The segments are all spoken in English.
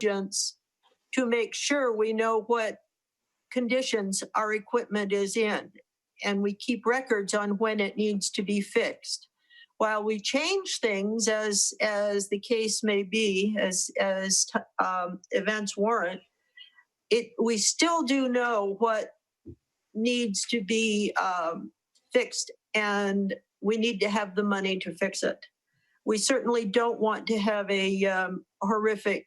diligence to make sure we know what conditions our equipment is in, and we keep records on when it needs to be fixed. While we change things as the case may be, as events warrant, we still do know what needs to be fixed, and we need to have the money to fix it. We certainly don't want to have a horrific,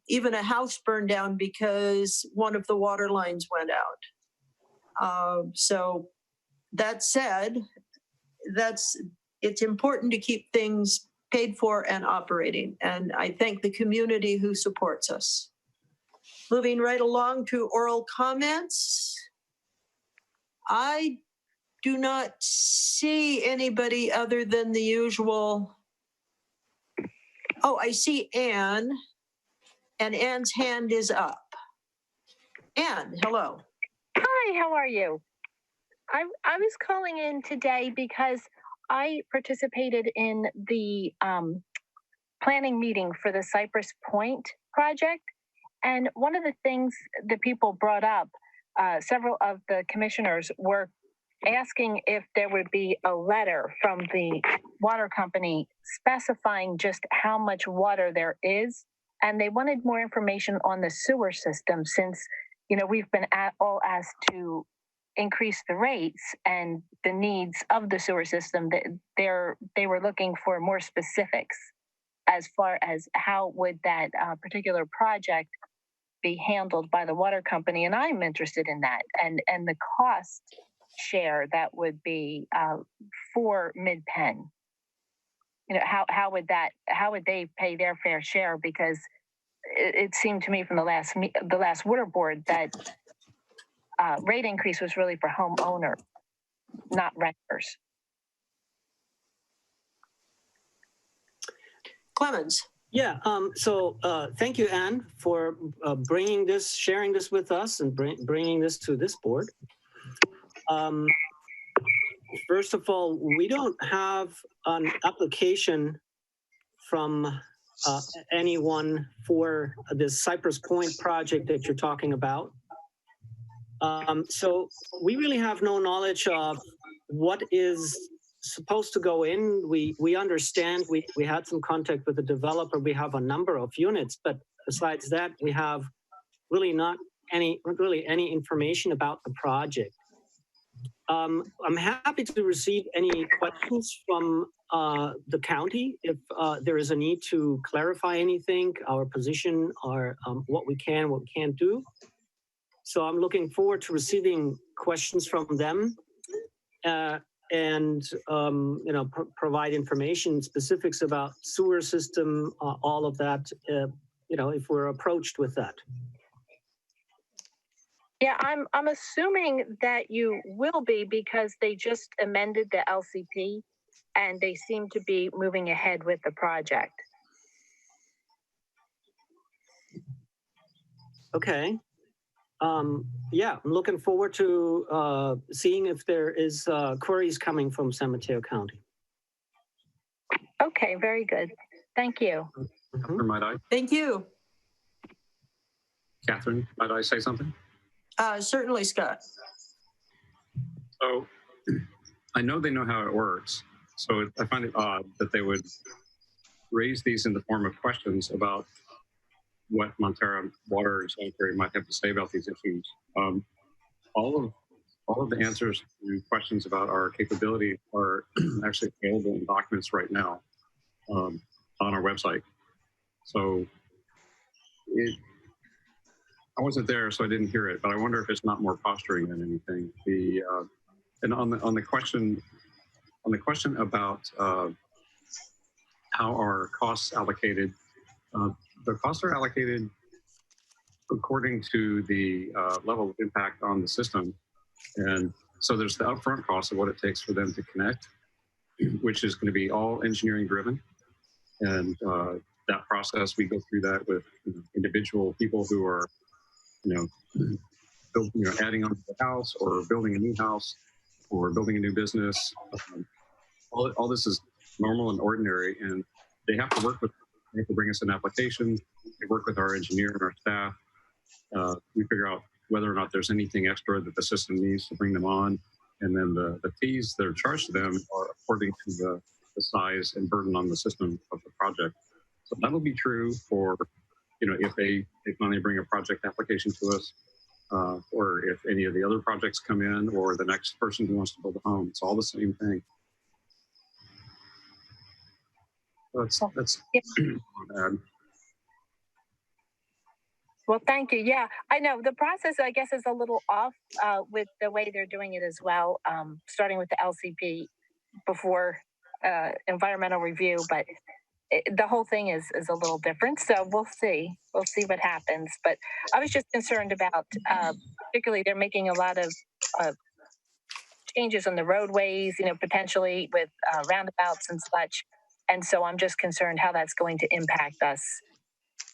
even a house burned down because one of the water lines went out. So that said, it's important to keep things paid for and operating. And I thank the community who supports us. Moving right along to oral comments. I do not see anybody other than the usual. Oh, I see Anne, and Anne's hand is up. Anne, hello. Hi, how are you? I was calling in today because I participated in the planning meeting for the Cypress Point project. And one of the things that people brought up, several of the commissioners were asking if there would be a letter from the water company specifying just how much water there is. And they wanted more information on the sewer system since, we've been all asked to increase the rates and the needs of the sewer system. They were looking for more specifics as far as how would that particular project be handled by the water company. And I'm interested in that. And the cost share that would be for Mid-Penn. How would they pay their fair share? Because it seemed to me from the last water board that rate increase was really for homeowners, not renters. Clemens. Yeah, so thank you, Anne, for sharing this with us and bringing this to this board. First of all, we don't have an application from anyone for this Cypress Point project that you're talking about. So we really have no knowledge of what is supposed to go in. We understand, we had some contact with the developer. We have a number of units, but besides that, we have really not any information about the project. I'm happy to receive any questions from the county if there is a need to clarify anything, our position, or what we can, what we can't do. So I'm looking forward to receiving questions from them and provide information, specifics about sewer system, all of that, if we're approached with that. Yeah, I'm assuming that you will be because they just amended the LCP and they seem to be moving ahead with the project. Okay. Yeah, I'm looking forward to seeing if there is queries coming from San Mateo County. Okay, very good. Thank you. Catherine, might I? Thank you. Catherine, might I say something? Certainly, Scott. So I know they know how it works. So I find it odd that they would raise these in the form of questions about what Montara Water and Sanitary might have to say about these issues. All of the answers to questions about our capability are actually available in documents right now on our website. So I wasn't there, so I didn't hear it, but I wonder if it's not more posturing than anything. And on the question about how our costs allocated, the costs are allocated according to the level of impact on the system. And so there's the upfront cost of what it takes for them to connect, which is going to be all engineering driven. And that process, we go through that with individual people who are, adding on to the house or building a new house or building a new business. All this is normal and ordinary, and they have to work with They have to bring us an application. They work with our engineer and our staff. We figure out whether or not there's anything extra that the system needs to bring them on. And then the fees that are charged to them are according to the size and burden on the system of the project. So that'll be true for, if they finally bring a project application to us, or if any of the other projects come in, or the next person who wants to build a home. It's all the same thing. That's bad. Well, thank you. Yeah, I know the process, I guess, is a little off with the way they're doing it as well, starting with the LCP before environmental review, but the whole thing is a little different. So we'll see what happens. But I was just concerned about, particularly they're making a lot of changes on the roadways, potentially with roundabouts and such. And so I'm just concerned how that's going to impact us,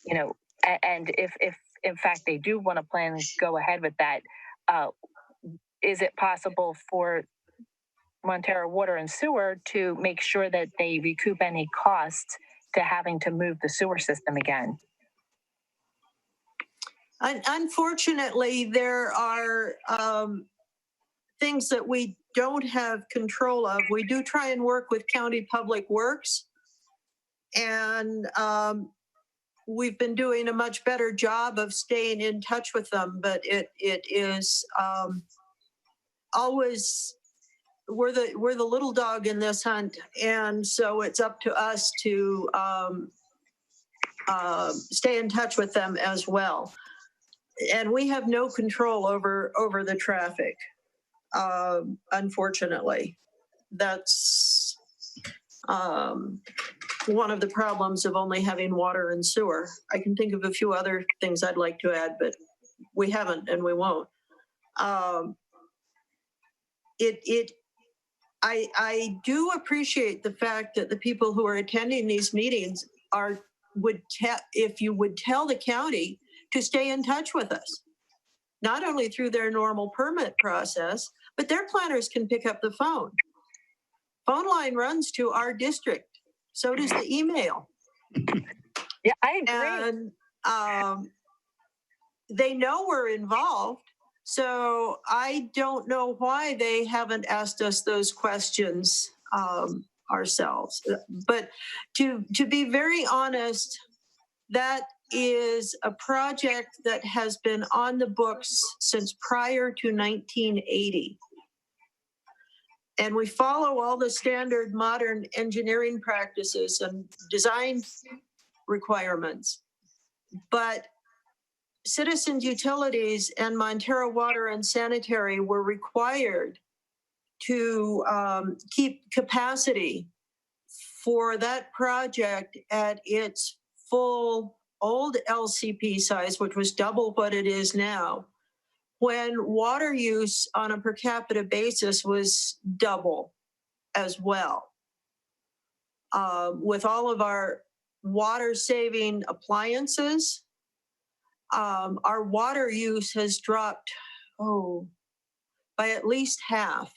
and if in fact they do want to plan to go ahead with that, is it possible for Montara Water and Sewer to make sure that they recoup any costs to having to move the sewer system again? Unfortunately, there are things that we don't have control of. We do try and work with County Public Works, and we've been doing a much better job of staying in touch with them, but it is always, we're the little dog in this hunt, and so it's up to us to stay in touch with them as well. And we have no control over the traffic. Unfortunately, that's one of the problems of only having water and sewer. I can think of a few other things I'd like to add, but we haven't and we won't. I do appreciate the fact that the people who are attending these meetings if you would tell the county to stay in touch with us, not only through their normal permit process, but their planners can pick up the phone. Phone line runs to our district. So does the email. Yeah, I agree. And they know we're involved. So I don't know why they haven't asked us those questions ourselves. But to be very honest, that is a project that has been on the books since prior to 1980. And we follow all the standard modern engineering practices and design requirements. But Citizens Utilities and Montara Water and Sanitary were required to keep capacity for that project at its full old LCP size, which was double what it is now, when water use on a per capita basis was double as well. With all of our water saving appliances, our water use has dropped, by at least half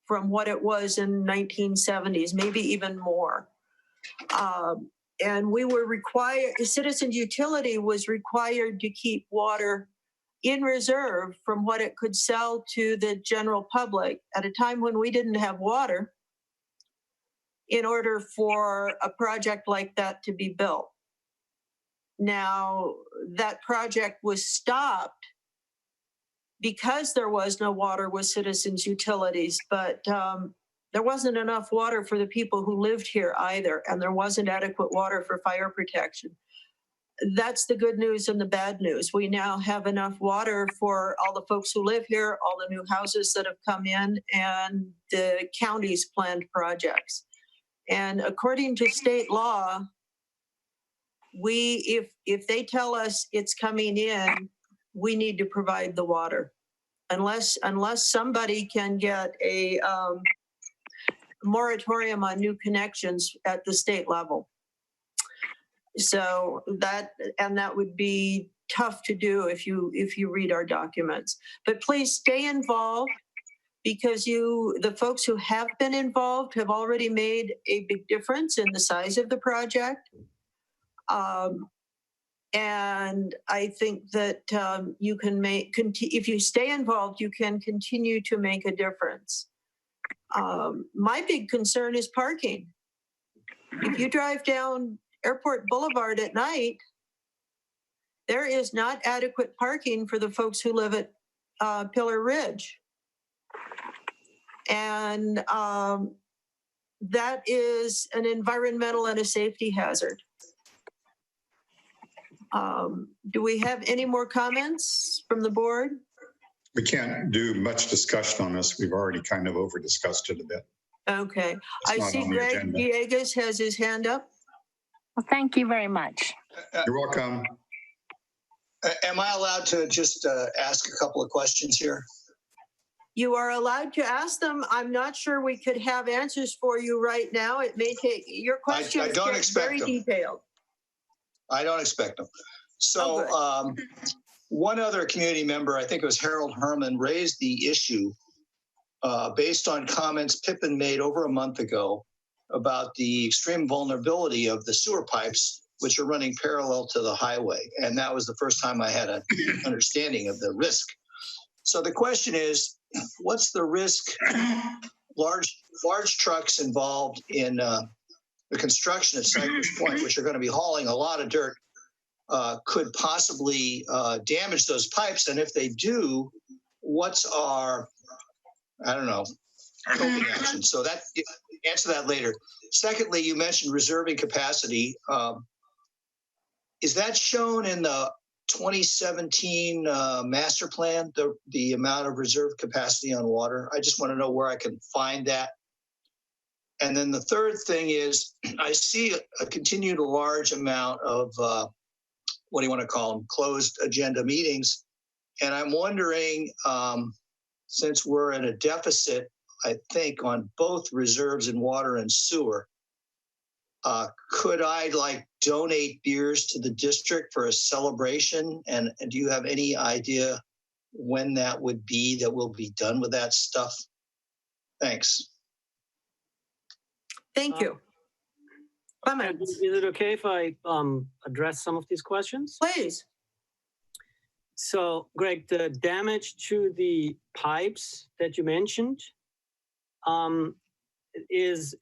from what it was in 1970s, maybe even more. And we were required, Citizens Utility was required to keep water in reserve from what it could sell to the general public at a time when we didn't have water in order for a project like that to be built. Now, that project was stopped because there was no water with Citizens Utilities, but there wasn't enough water for the people who lived here either, and there wasn't adequate water for fire protection. That's the good news and the bad news. We now have enough water for all the folks who live here, all the new houses that have come in, and the county's planned projects. And according to state law, if they tell us it's coming in, we need to provide the water, unless somebody can get a moratorium on new connections at the state level. So that would be tough to do if you read our documents. But please stay involved, because the folks who have been involved have already made a big difference in the size of the project. And I think that you can if you stay involved, you can continue to make a difference. My big concern is parking. If you drive down Airport Boulevard at night, there is not adequate parking for the folks who live at Pillar Ridge. And that is an environmental and a safety hazard. Do we have any more comments from the board? We can't do much discussion on this. We've already kind of over discussed it a bit. Okay. It's I not see on the Greg agenda. Villegas has his hand up. Well, thank you very much. You're welcome. Am I allowed to just ask a couple of questions here? You are allowed to ask them. I'm not sure we could have answers for you right now. It may take, your questions don't get expect very them. detailed. I don't expect them. So one other community member, I think it was Harold Herman, raised the issue based on comments Pippin made over a month ago about the extreme vulnerability of the sewer pipes, which are running parallel to the highway. And that was the first time I had an understanding of the risk. So the question is, what's the risk? Large trucks involved in the construction at Cypress Point, which are going to be hauling a lot of dirt, could possibly damage those pipes. And if they do, what's our, I don't know, coping action? So that, answer that later. Secondly, you mentioned reserving capacity. Is that shown in the 2017 master plan, the amount of reserve capacity on water? I just want to know where I can find that. And then the third thing is, I see a continued large amount of, what do you want to call them, closed agenda meetings. And I'm wondering, since we're in a deficit, I think, on both reserves in water and sewer, could I donate beers to the district for a celebration? And do you have any idea when that would be, that we'll be done with that stuff? Thanks. Thank you. Comments? Is it okay if I address some of these questions? Please. So, Greg, the damage to the pipes that you mentioned is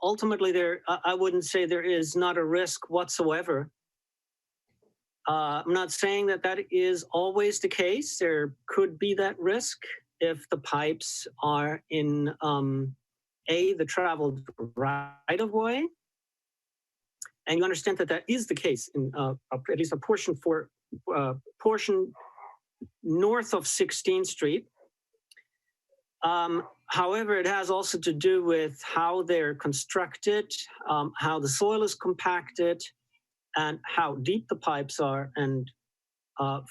ultimately there. I wouldn't say there is not a risk whatsoever. I'm not saying that that is always the case. There could be that risk if the pipes are in the traveled right of way, and you understand that that is the case in at least a portion north of 16th Street. However, it has also to do with how they're constructed, how the soil is compacted, and how deep the pipes are. And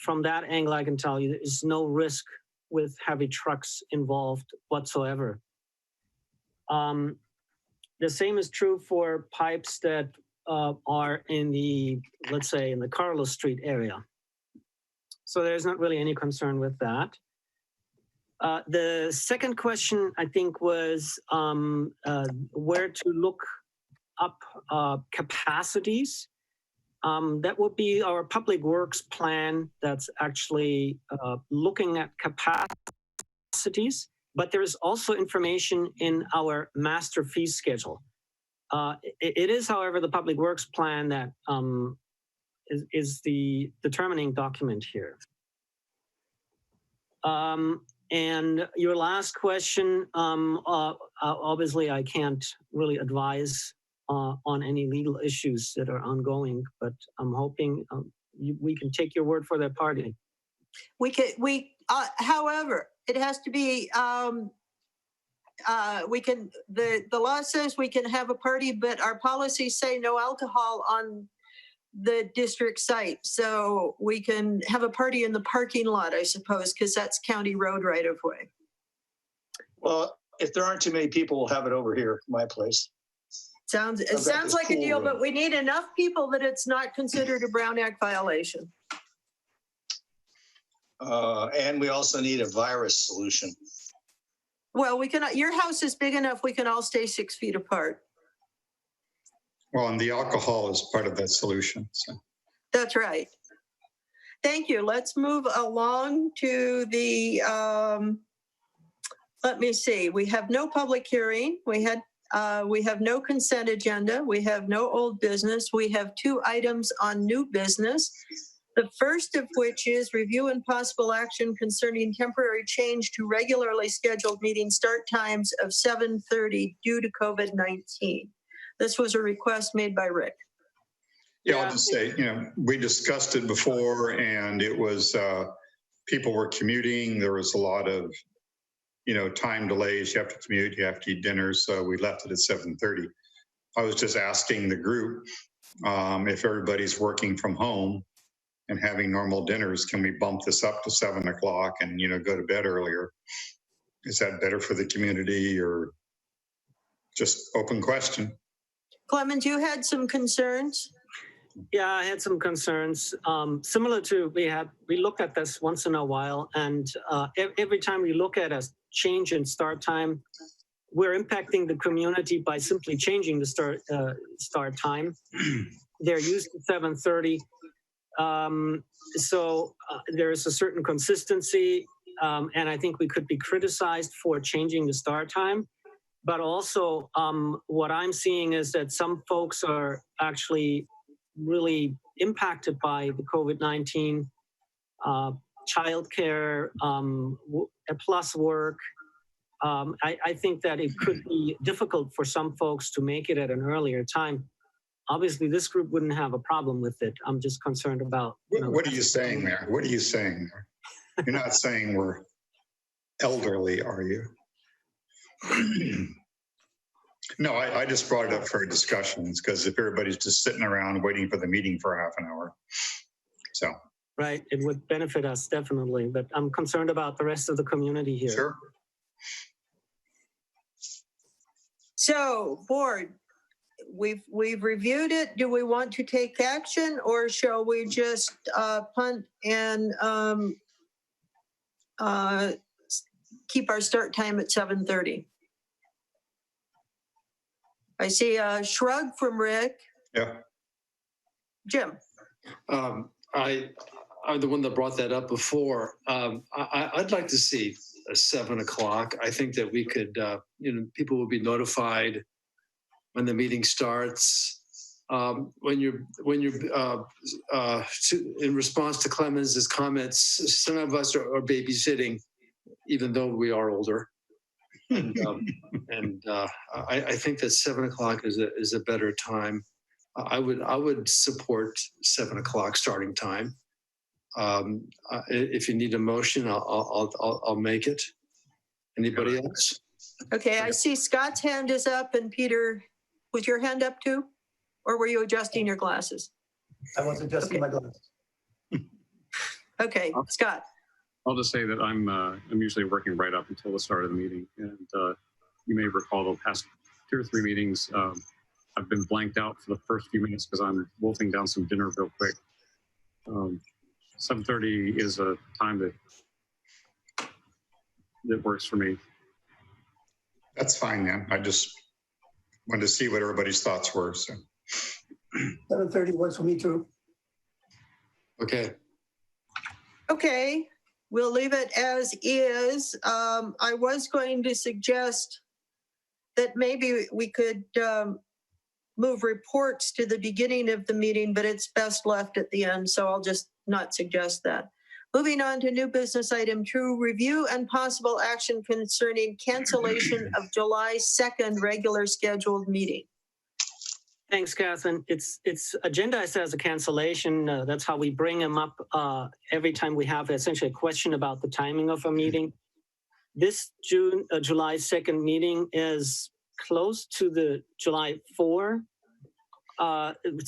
from that angle, I can tell you there is no risk with heavy trucks involved whatsoever. The same is true for pipes that are in the, let's say, in the Carlos Street area. So there's not really any concern with that. The second question, I think, was where to look up capacities. That would be our public works plan that's actually looking at capacities, but there's also information in our master fee schedule. It is, however, the public works plan that is the determining document here. And your last question, obviously I can't really advise on any legal issues that are ongoing, but I'm hoping we can take your word for that party. However, it has to be, the law says we can have a party, but our policies say no alcohol on the district site. So we can have a party in the parking lot, I suppose, because that's county road right of way. Well, if there aren't too many people, we'll have it over here at my place. It sounds like a deal, but we need enough people that it's not considered a Brown Act violation. And we also need a virus solution. Well, we can. Your house is big enough. We can all stay 6 feet apart. Well, and the alcohol is part of that solution. So. That's right. Thank you. Let's move along to the, let me see. We have no public hearing. We have no consent agenda. We have no old business. We have 2 items on new business. The first of which is review and possible action concerning temporary change to regularly scheduled meeting start times of 7:30 due to COVID-19. This was a request made by Rick. Yeah, I'll just say, we discussed it before, and it was people were commuting. There was a lot of, time delays. You have to commute, you have to eat dinner. So we left it at 7:30. I was just asking the group if everybody's working from home and having normal dinners, can we bump this up to 7 o'clock and, go to bed earlier? Is that better for the community, or just open question? Clemens, you had some concerns? Yeah, I had some concerns. Similar to we looked at this once in a while, and every time we look at a change in start time, we're impacting the community by simply changing the start time. They're used to 7:30. So there is a certain consistency, and I think we could be criticized for changing the start time. But also, what I'm seeing is that some folks are actually really impacted by the COVID-19, childcare, plus work. I think that it could be difficult for some folks to make it at an earlier time. Obviously, this group wouldn't have a problem with it. I'm just concerned about. What are you saying there? What are you saying there? You're not saying we're elderly, are you? No, I just brought it up for discussions, because if everybody's just sitting around waiting for the meeting for half an hour, so. Right, it would benefit us definitely, but I'm concerned about the rest of the community here. Sure. So, board, we've reviewed it. Do we want to take action, or shall we just punt and keep our start time at 7:30? I see a shrug from Rick. Yeah. Jim. I'm the one that brought that up before. I'd like to see a 7 o'clock. I think that we could, people will be notified when the meeting starts. When you're in response to Clemens's comments, some of us are babysitting, even though we are older. And I think that 7 o'clock is a better time. I would support 7 o'clock starting time. If you need a motion, I'll make it. Anybody else? Okay, I see Scott's hand is up, and Peter, was your hand up too? Or were you adjusting your glasses? I was adjusting my glasses. Okay, Scott. I'll just say that I'm usually working right up until the start of the meeting, and you may recall the past 2 or 3 meetings, I've been blanked out for the first few minutes because I'm wolfing down some dinner real quick. 7:30 is a time that works for me. That's fine, man. I just wanted to see what everybody's thoughts were. So 7:30 works for me too. Okay. Okay, we'll leave it as is. I was going to suggest that maybe we could move reports to the beginning of the meeting, but it's best left at the end, so I'll just not suggest that. Moving on to new business item 2, review and possible action concerning cancellation of July 2nd regular scheduled meeting. Thanks, Catherine. It's agendized as a cancellation. That's how we bring them up every time we have essentially a question about the timing of a meeting. This July 2nd meeting is close to the July 4.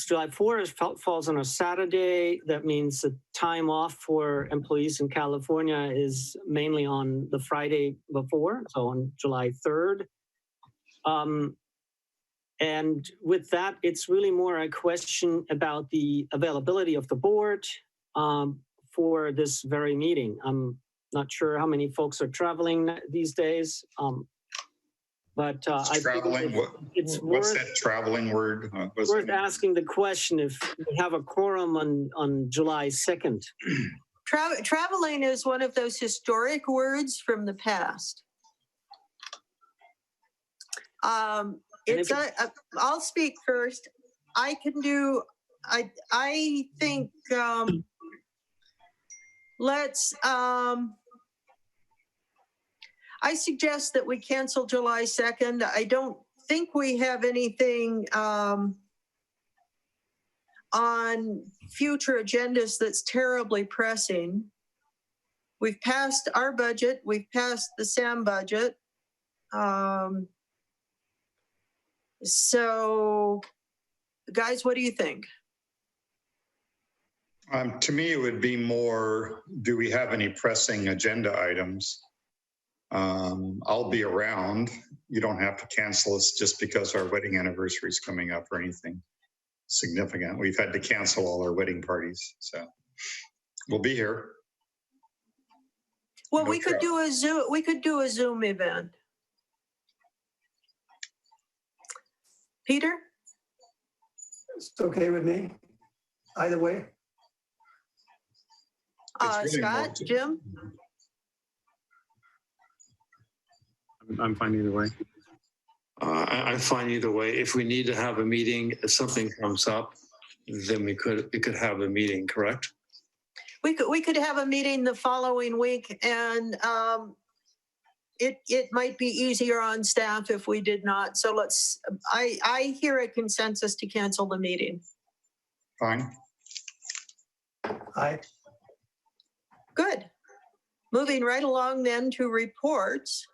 July 4 falls on a Saturday. That means the time off for employees in California is mainly on the Friday before, so on July 3rd. And with that, it's really more a question about the availability of the board for this very meeting. I'm not sure how many folks are traveling these days. But I think Traveling, it's what's worth, that traveling word? worth asking the question if we have a quorum on July 2nd. Traveling is one of those historic words from the past. It's I'll speak first. I can do. I think let's. I suggest that we cancel July 2nd. I don't think we have anything on future agendas that's terribly pressing. We've passed our budget. We've passed the SAM budget. So, guys, what do you think? To me, it would be more, do we have any pressing agenda items? I'll be around. You don't have to cancel us just because our wedding anniversary is coming up or anything significant. We've had to cancel all our wedding parties, so we'll be here. Well, No we could do a Zoom. We could do a Zoom event. Peter? It's okay with me. Either way. It's really Scott, more Jim? I'm fine either way. I'm fine either way. If we need to have a meeting, if something comes up, then we could have a meeting, correct? We could have a meeting the following week, and it might be easier on staff if we did not. So let's. I hear a consensus to cancel the meeting. Fine. Aye. Good. Moving right along then to reports.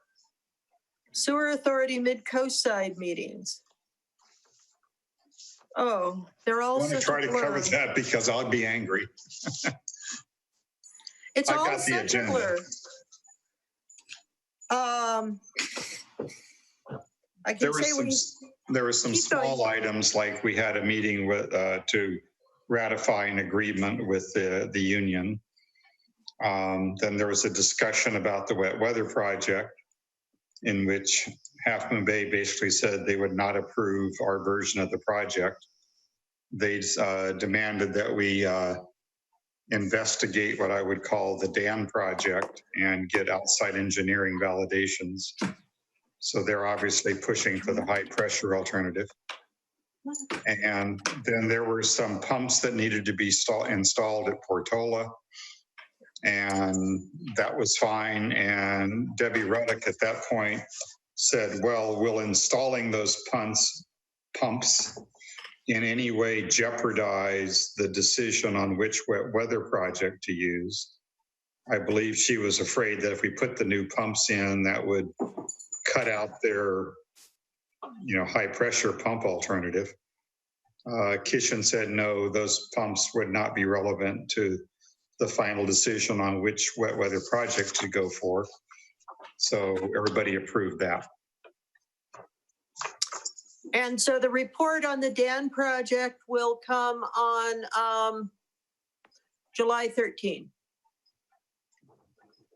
Sewer Authority Mid-Coast Side meetings. Oh, they're all I want to such try a to blur. cover that because I'll be angry. It's I've all got the such a agenda. blur. I can There were some keep going. small items, like we had a meeting with to ratify an agreement with the union. Then there was a discussion about the wet weather project, in which Half Moon Bay basically said they would not approve our version of the project. They demanded that we investigate what I would call the dam project and get outside engineering validations. So they're obviously pushing for the high pressure alternative. And then there were some pumps that needed to be installed at Portola. And that was fine. And Debbie Ruddock at that point said, well, will installing those pumps in any way jeopardize the decision on which wet weather project to use? I believe she was afraid that if we put the new pumps in, that would cut out their, high pressure pump alternative. Kishan said, no, those pumps would not be relevant to the final decision on which wet weather project to go for. So everybody approved that. And so the report on the Dan project will come on July 13.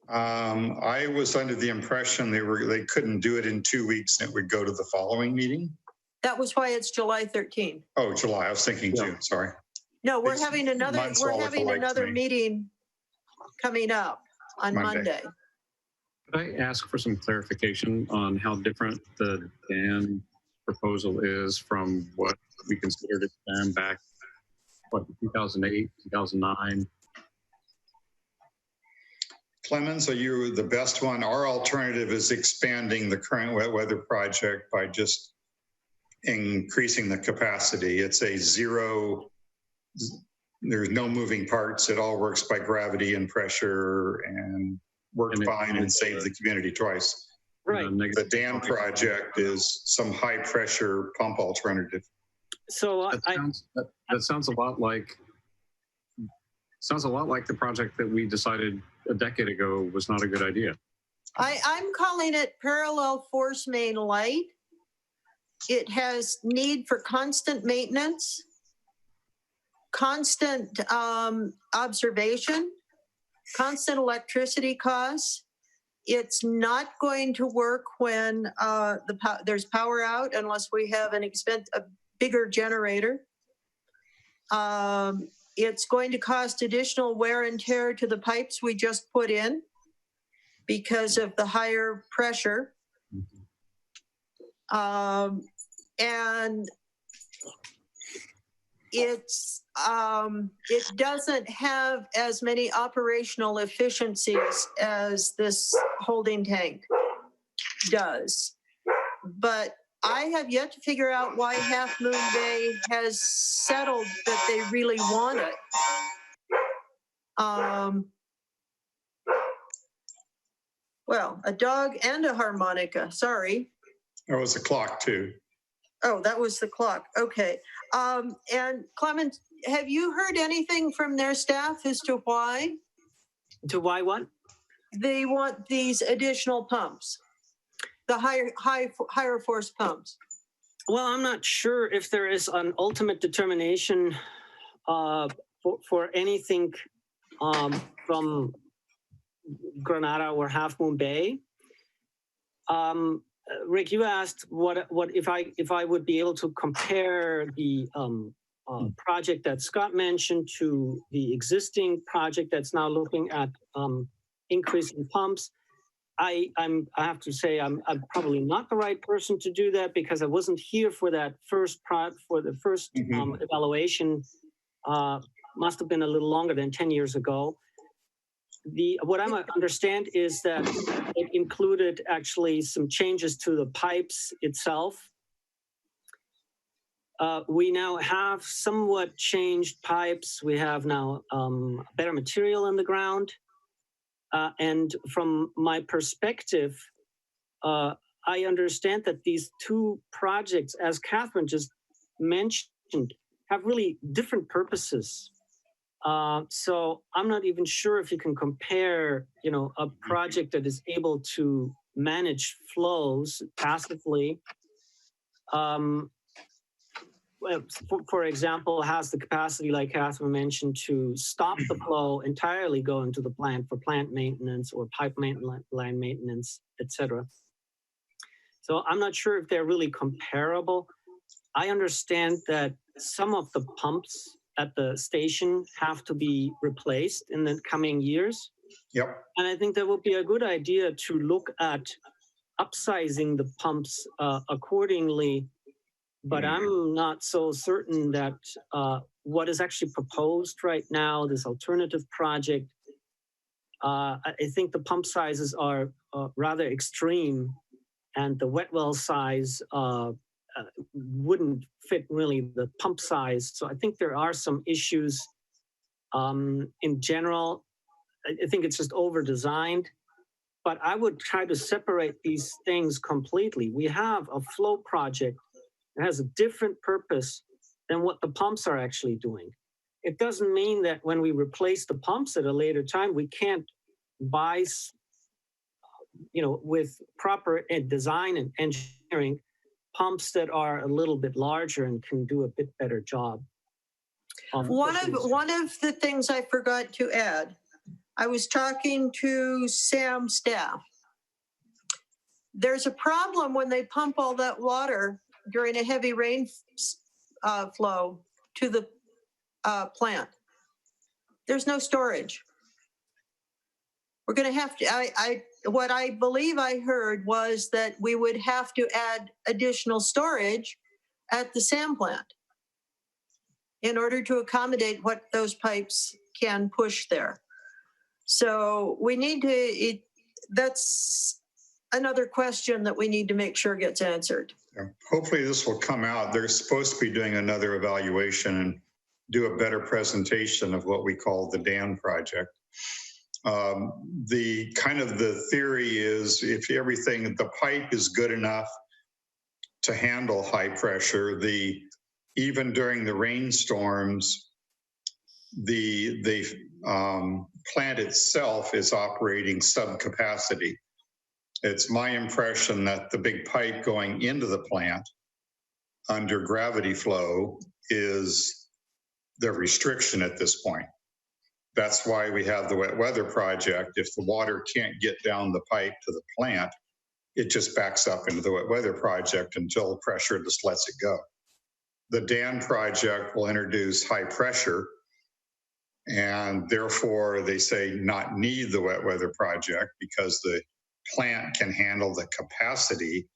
I was under the impression they couldn't do it in 2 weeks and it would go to the following meeting. That was why it's July 13. Oh, July. I was thinking June. Sorry. No, we're It's having another. months We're all having alike to another me. meeting coming up on Monday. Could I ask for some clarification on how different the Dan proposal is from what we considered it Dan back, 2008, 2009? Clemens, are you the best one? Our alternative is expanding the current wet weather project by just increasing the capacity. It's a zero, there's no moving parts. It all works by gravity and pressure and worked fine and saved the community twice. Right. The dam project is some high pressure pump alternative. So that sounds a lot like the project that we decided a decade ago was not a good idea. I'm calling it parallel force main light. It has need for constant maintenance, constant observation, constant electricity costs, It's not going to work when there's power out unless we have a bigger generator. It's going to cost additional wear and tear to the pipes we just put in because of the higher pressure. And it doesn't have as many operational efficiencies as this holding tank does. But I have yet to figure out why Half Moon Bay has settled that they really want it. Well, a dog and a harmonica, sorry. There was a clock too. Oh, that was the clock. Okay. And Clement, have you heard anything from their staff as to why? To why what? They want these additional pumps, the higher force pumps. Well, I'm not sure if there is an ultimate determination for anything from Granada or Half Moon Bay. Rick, you asked what if I would be able to compare the project that Scott mentioned to the existing project that's now looking at increasing pumps. I have to say I'm probably not the right person to do that because I wasn't here for that first evaluation. Must have been a little longer than 10 years ago. What I understand is that it included actually some changes to the pipes itself. We now have somewhat changed pipes. We have now better material in the ground. And from my perspective, I understand that these two projects, as Catherine just mentioned, have really different purposes. So I'm not even sure if you can compare, a project that is able to manage flows passively. For example, has the capacity, like Catherine mentioned, to stop the flow entirely going to the plant for plant maintenance or pipe line maintenance, etc. So I'm not sure if they're really comparable. I understand that some of the pumps at the station have to be replaced in the coming years. Yep. And I think that would be a good idea to look at upsizing the pumps accordingly. But I'm not so certain that what is actually proposed right now, this alternative project, I think the pump sizes are rather extreme, and the wet well size wouldn't fit really the pump size. So I think there are some issues in general. I think it's just over-designed, but I would try to separate these things completely. We have a flow project that has a different purpose than what the pumps are actually doing. It doesn't mean that when we replace the pumps at a later time, we can't buy, with proper design and engineering, pumps that are a little bit larger and can do a bit better job. One of the things I forgot to add, I was talking to Sam's staff. There's a problem when they pump all that water during a heavy rain flow to the plant. There's no storage. We're going to have to, what I believe I heard was that we would have to add additional storage at the sand plant in order to accommodate what those pipes can push there. So we need to, that's another question that we need to make sure gets answered. Yeah. Hopefully this will come out. They're supposed to be doing another evaluation and do a better presentation of what we call the DAN project. The theory is if the pipe is good enough to handle high pressure, even during the rainstorms, the plant itself is operating subcapacity. It's my impression that the big pipe going into the plant under gravity flow is the restriction at this point. That's why we have the wet weather project. If the water can't get down the pipe to the plant, it just backs up into the wet weather project until pressure just lets it go. The dam project will introduce high pressure, and therefore they say not need the wet weather project because the plant can handle the capacity,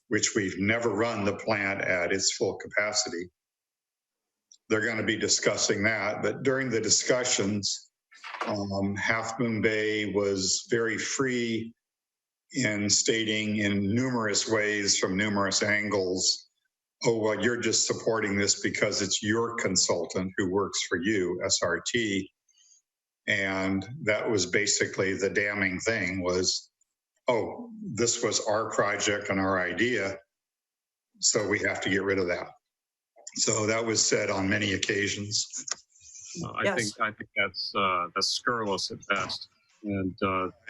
which we've never run the plant at its full capacity. They're going to be discussing that, but during the discussions, Half Moon Bay was very free in stating in numerous ways from numerous angles, oh, well, you're just supporting this because it's your consultant who works for you, SRT. And that was basically the damning thing was, oh, this was our project and our idea, so we have to get rid of that. So that was said on many occasions. I think that's scurrilous at best, and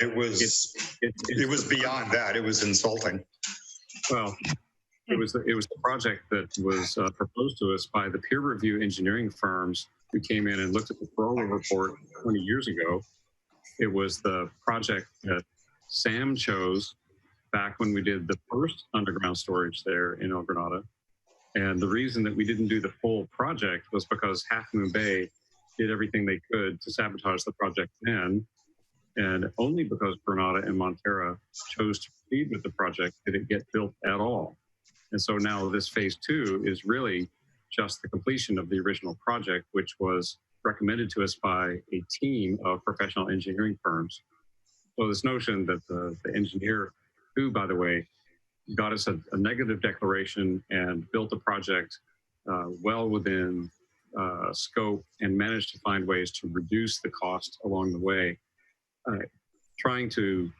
it was beyond that. It was insulting. Well, it was the project that was proposed to us by the peer review engineering firms who came in and looked at the Corolla report 20 years ago. It was the project that Sam chose back when we did the first underground storage there in El Granada. And the reason that we didn't do the full project was because Half Moon Bay did everything they could to sabotage the project then. And only because Granada and Montara chose to proceed with the project did it get built at all. And so now this phase 2 is really just the completion of the original project, which was recommended to us by a team of professional engineering firms. So this notion that the engineer, who, by the way, got us a negative declaration and built the project well within scope and managed to find ways to reduce the cost along the way. Trying to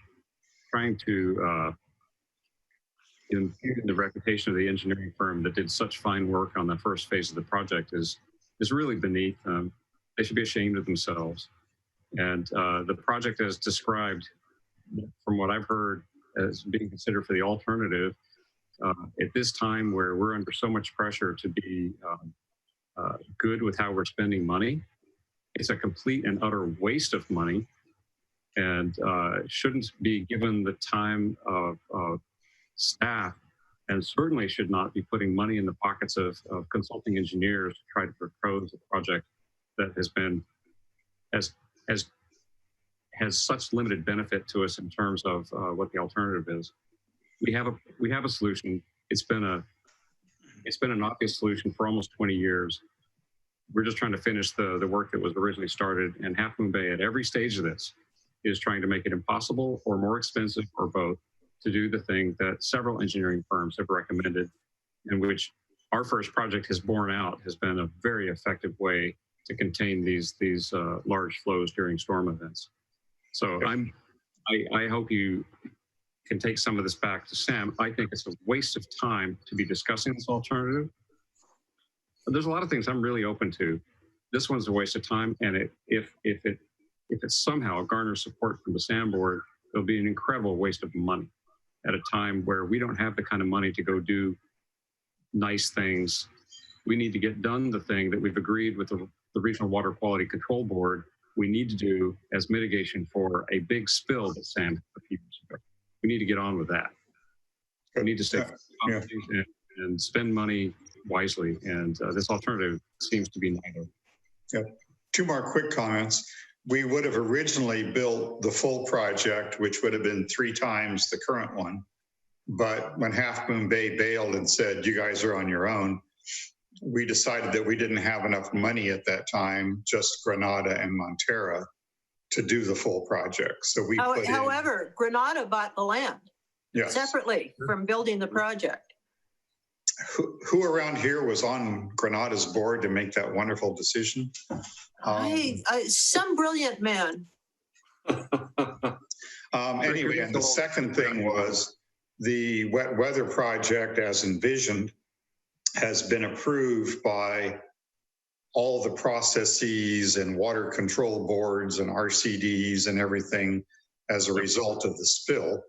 impugn the reputation of the engineering firm that did such fine work on the first phase of the project is really beneath them. They should be ashamed of themselves. And the project as described, from what I've heard, as being considered for the alternative, at this time where we're under so much pressure to be good with how we're spending money, it's a complete and utter waste of money, and shouldn't be given the time of staff, and certainly should not be putting money in the pockets of consulting engineers to try to propose a project that has such limited benefit to us in terms of what the alternative is. We have a solution. It's been an obvious solution for almost 20 years. We're just trying to finish the work that was originally started, and Half Moon Bay at every stage of this is trying to make it impossible or more expensive or both to do the thing that several engineering firms have recommended, and which our first project has borne out, has been a very effective way to contain these large flows during storm events. So I hope you can take some of this back to Sam. I think it's a waste of time to be discussing this alternative. But there's a lot of things I'm really open to. This one's a waste of time, and if it somehow garners support from the SAM board, it'll be an incredible waste of money at a time where we don't have the kind of money to go do nice things. We need to get done the thing that we've agreed with the Regional Water Quality Control Board we need to do as mitigation for a big spill that Sam had a few years ago. We need to get on with that. We need to stay and spend money wisely, and this alternative seems to be neither. Yeah. Two more quick comments. We would have originally built the full project, which would have been 3 times the current one. But when Half Moon Bay bailed and said, you guys are on your own, we decided that we didn't have enough money at that time, just Granada and Montara, to do the full project. So we However, Granada bought the land separately from building the project. Who around here was on Granada's board to make that wonderful decision? Some brilliant man. Anyway, and the second thing was the wet weather project as envisioned has been approved by all the processes and water control boards and RCDs and everything as a result of the spill.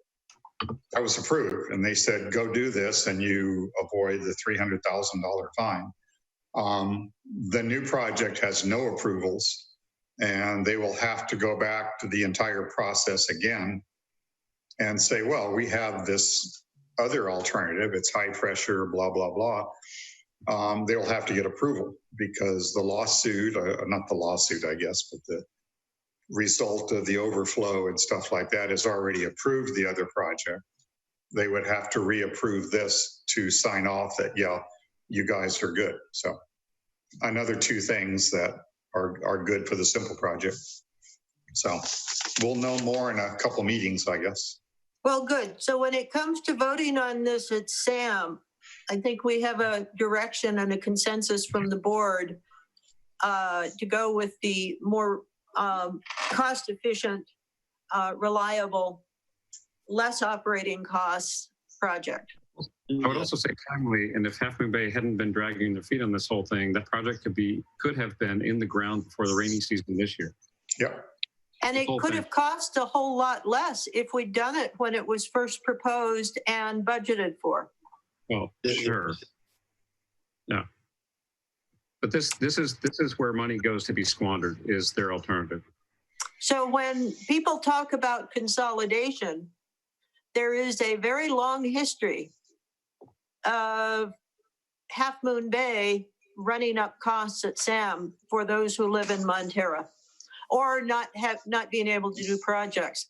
That was approved, and they said, go do this and you avoid the $300,000 fine. The new project has no approvals. And they will have to go back to the entire process again and say, well, we have this other alternative. It's high pressure, blah, blah, blah. They'll have to get approval because the lawsuit, not the lawsuit, I guess, but the result of the overflow and stuff like that has already approved the other project. They would have to reapprove this to sign off that, yeah, you guys are good. So another two things that are good for the simple project. So we'll know more in a couple meetings, I guess. Well, good. So when it comes to voting on this at SAM, I think we have a direction and a consensus from the board to go with the more cost-efficient, reliable, less operating costs project. I would also say timely, and if Half Moon Bay hadn't been dragging their feet on this whole thing, that project could have been in the ground before the rainy season this year. Yep. And it could have cost a whole lot less if we'd done it when it was first proposed and budgeted for. Well, sure. Yeah. But this is where money goes to be squandered, is their alternative. So when people talk about consolidation, there is a very long history of Half Moon Bay running up costs at SAM for those who live in Montara, or not being able to do projects.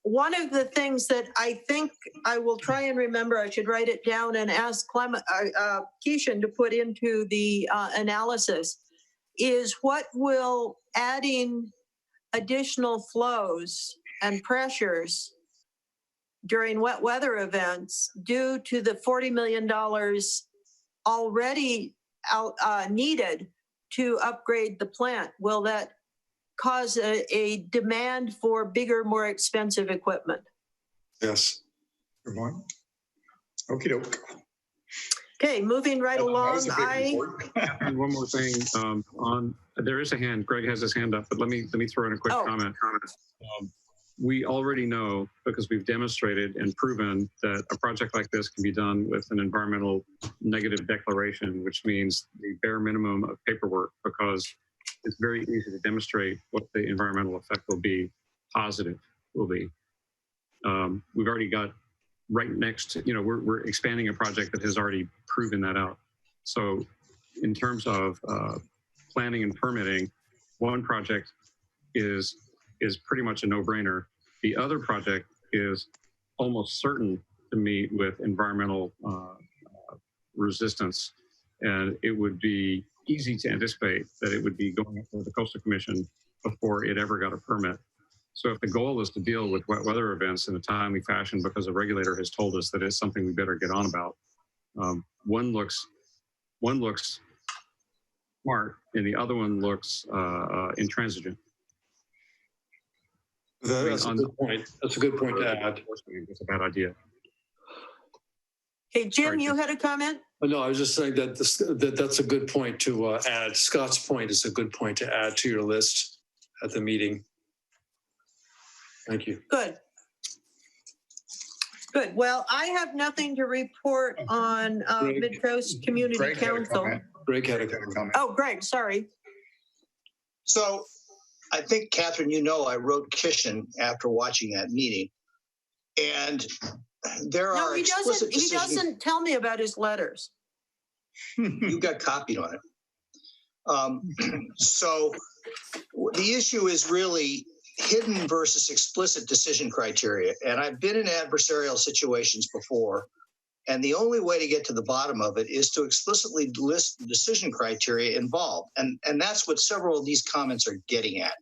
One of the things that I think I will try and remember, I should write it down and ask Keishan to put into the analysis, is what will adding additional flows and pressures during wet weather events due to the $40 million already needed to upgrade the plant? Will that cause a demand for bigger, more expensive equipment? Yes. Good morning. Okie doke. Okay, moving right along. And one more thing, there is a hand. Greg has his hand up, but let me throw in a quick comment. We already know, because we've demonstrated and proven, that a project like this can be done with an environmental negative declaration, which means the bare minimum of paperwork, because it's very easy to demonstrate what the environmental effect will be, positive will be. We've already got right next to, we're expanding a project that has already proven that out. So in terms of planning and permitting, one project is pretty much a no-brainer. The other project is almost certain to meet with environmental resistance, and it would be easy to anticipate that it would be going up to the Coastal Commission before it ever got a permit. So if the goal is to deal with wet weather events in a timely fashion because a regulator has told us that it's something we better get on about, one looks smart and the other one looks intransigent. That's a good point. That's a good point to add. It's a bad idea. Hey, Jim, Sorry, you had a comment? No, I was just saying that that's a good point to add. Scott's point is a good point to add to your list at the meeting. Thank you. Good. Good. Well, I have nothing to report on Mid-Coast Community Council. Greg had a comment. Oh, Greg, sorry. So I think, Catherine, I wrote Kishan after watching that meeting. And there are explicit decisions. He doesn't tell me about his letters. You got copied on it. So the issue is really hidden versus explicit decision criteria. And I've been in adversarial situations before. And the only way to get to the bottom of it is to explicitly list the decision criteria involved. And that's what several of these comments are getting at.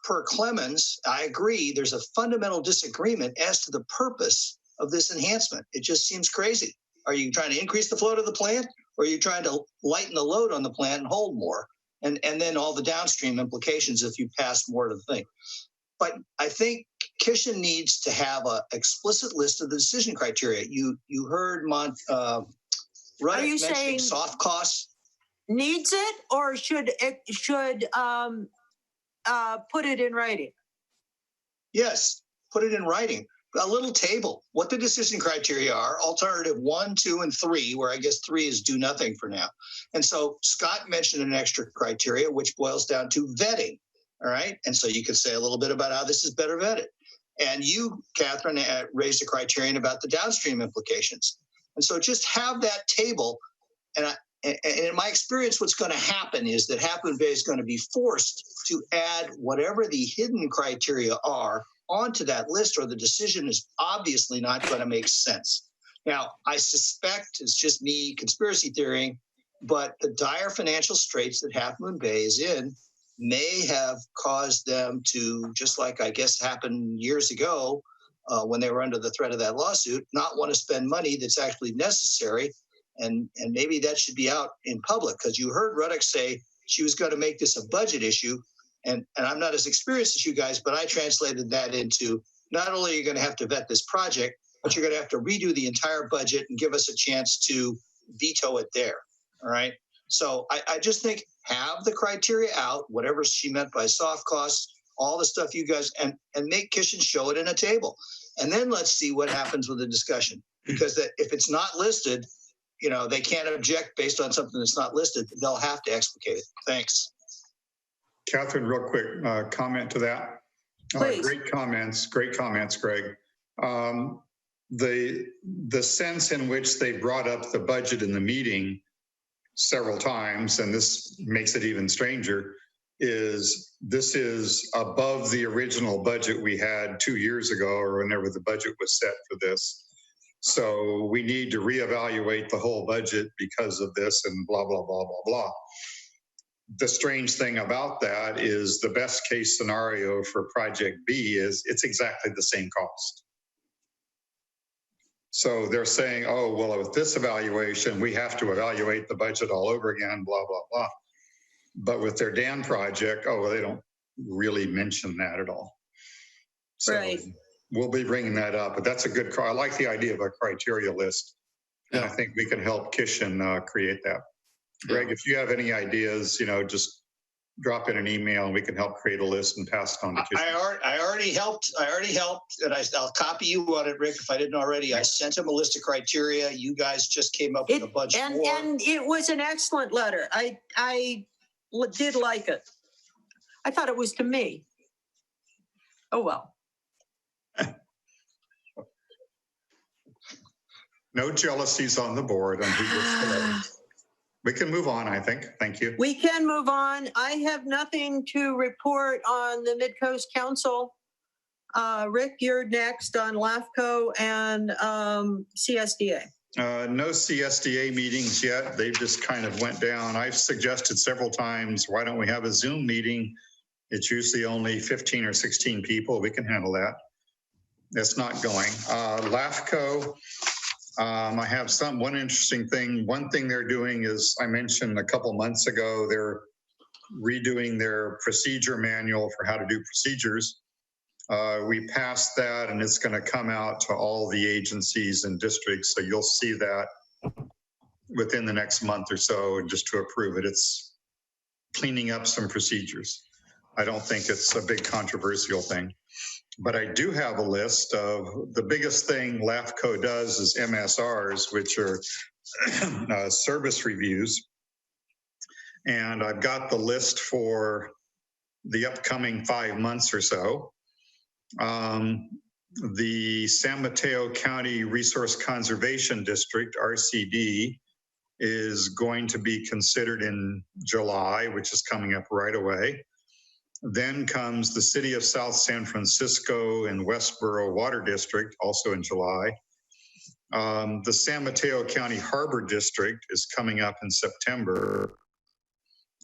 Per Clemens, I agree, there's a fundamental disagreement as to the purpose of this enhancement. It just seems crazy. Are you trying to increase the flow to the plant, or are you trying to lighten the load on the plant and hold more? And then all the downstream implications if you pass more to the thing. But I think Kishan needs to have an explicit list of the decision criteria. You heard Ruddick mentioning soft costs. Needs it, or should put it in writing? Yes, put it in writing. a little table, what the decision criteria are, alternative 1, 2, and 3, where I guess 3 is do nothing for now. And so Scott mentioned an extra criteria, which boils down to vetting. All right. And so you could say a little bit about how this is better vetted. And you, Catherine, raised a criterion about the downstream implications. And so just have that table. And in my experience, what's going to happen is that Half Moon Bay is going to be forced to add whatever the hidden criteria are onto that list, or the decision is obviously not going to make sense. Now, I suspect it's just me conspiracy theorying, but the dire financial straits that Half Moon Bay is in may have caused them to, just like I guess happened years ago when they were under the threat of that lawsuit, not want to spend money that's actually necessary. And maybe that should be out in public, because you heard Ruddock say she was going to make this a budget issue. And I'm not as experienced as you guys, but I translated that into not only are you going to have to vet this project, but you're going to have to redo the entire budget and give us a chance to veto it there. All right. So I just think have the criteria out, whatever she meant by soft costs, all the stuff you guys, and make Kishin show it in a table. And then let's see what happens with the discussion. Because that if it's not listed, you know, they can't object based on something that's not listed. They'll have to explicate it. Thanks. Catherine, real quick comment to that. Great comments, Greg. The sense in which they brought up the budget in the meeting several times, and this makes it even stranger, is this is above the original budget we had 2 years ago, or whenever the budget was set for this. So we need to reevaluate the whole budget because of this, and blah, blah, blah, blah, blah. The strange thing about that is the best case scenario for Project B is it's exactly the same cost. So they're saying, oh, well, with this evaluation, we have to evaluate the budget all over again, blah, blah, blah. But with their Dan project, oh, well, they don't really mention that at all. So Right. We'll be bringing that up, but that's a good, I like the idea of a criteria list. And I think we can help Kishin create that. Greg, if you have any ideas, you know, just drop in an email and we can help create a list and pass it on to Kishin. I already helped, and I'll copy you on it, Rick, if I didn't already. I sent him a list of criteria. You guys just came up with a bunch more. And it was an excellent letter. I did like it. I thought it was to me. Oh, well. No jealousies on the board on who gets the letters. We can move on, I think. Thank you. We can move on. I have nothing to report on the Mid-Coast Council. Rick, you're next on LAFCO and CSDA. No CSDA meetings yet. They just kind of went down. I've suggested several times, why don't we have a Zoom meeting? It's usually only 15 or 16 people. We can handle that. That's not going. LAFCO, I have one interesting thing. One thing they're doing is, I mentioned a couple months ago, they're redoing their procedure manual for how to do procedures. We passed that, and it's going to come out to all the agencies and districts. So you'll see that within the next month or so, just to approve it. It's cleaning up some procedures. I don't think it's a big controversial thing. But I do have a list of the biggest thing LAFCO does is MSRs, which are service reviews. And I've got the list for the upcoming 5 months or so. The San Mateo County Resource Conservation District, RCD, is going to be considered in July, which is coming up right away. Then comes the City of South San Francisco and Westboro Water District, also in July. The San Mateo County Harbor District is coming up in September.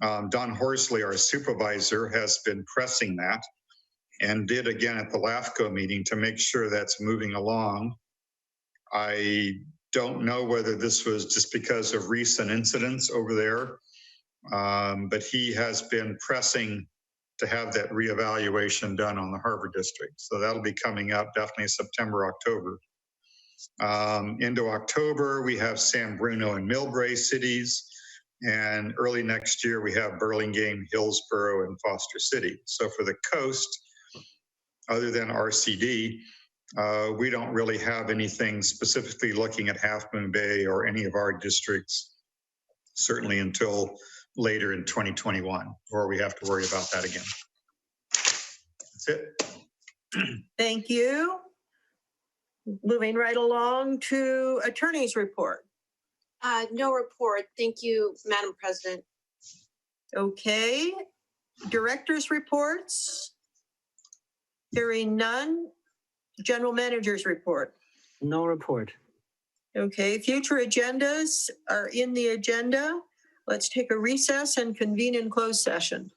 Don Horsley, our supervisor, has been pressing that and did again at the LAFCO meeting to make sure that's moving along. I don't know whether this was just because of recent incidents over there, but he has been pressing to have that reevaluation done on the Harbor District. So that'll be coming up definitely September, October. Into October, we have San Bruno and Millbrae cities. And early next year, we have Burlingame, Hillsborough, and Foster City. So for the coast, other than RCD, We don't really have anything specifically looking at Half Moon Bay or any of our districts, certainly until later in 2021, or we have to worry about that again. That's it. Thank you. Moving right along to attorney's report. No report. Thank you, Madam President. Okay. Director's reports. Hearing none. General manager's report. No report. Okay. Future agendas are in the agenda. Let's take a recess and convene in closed session.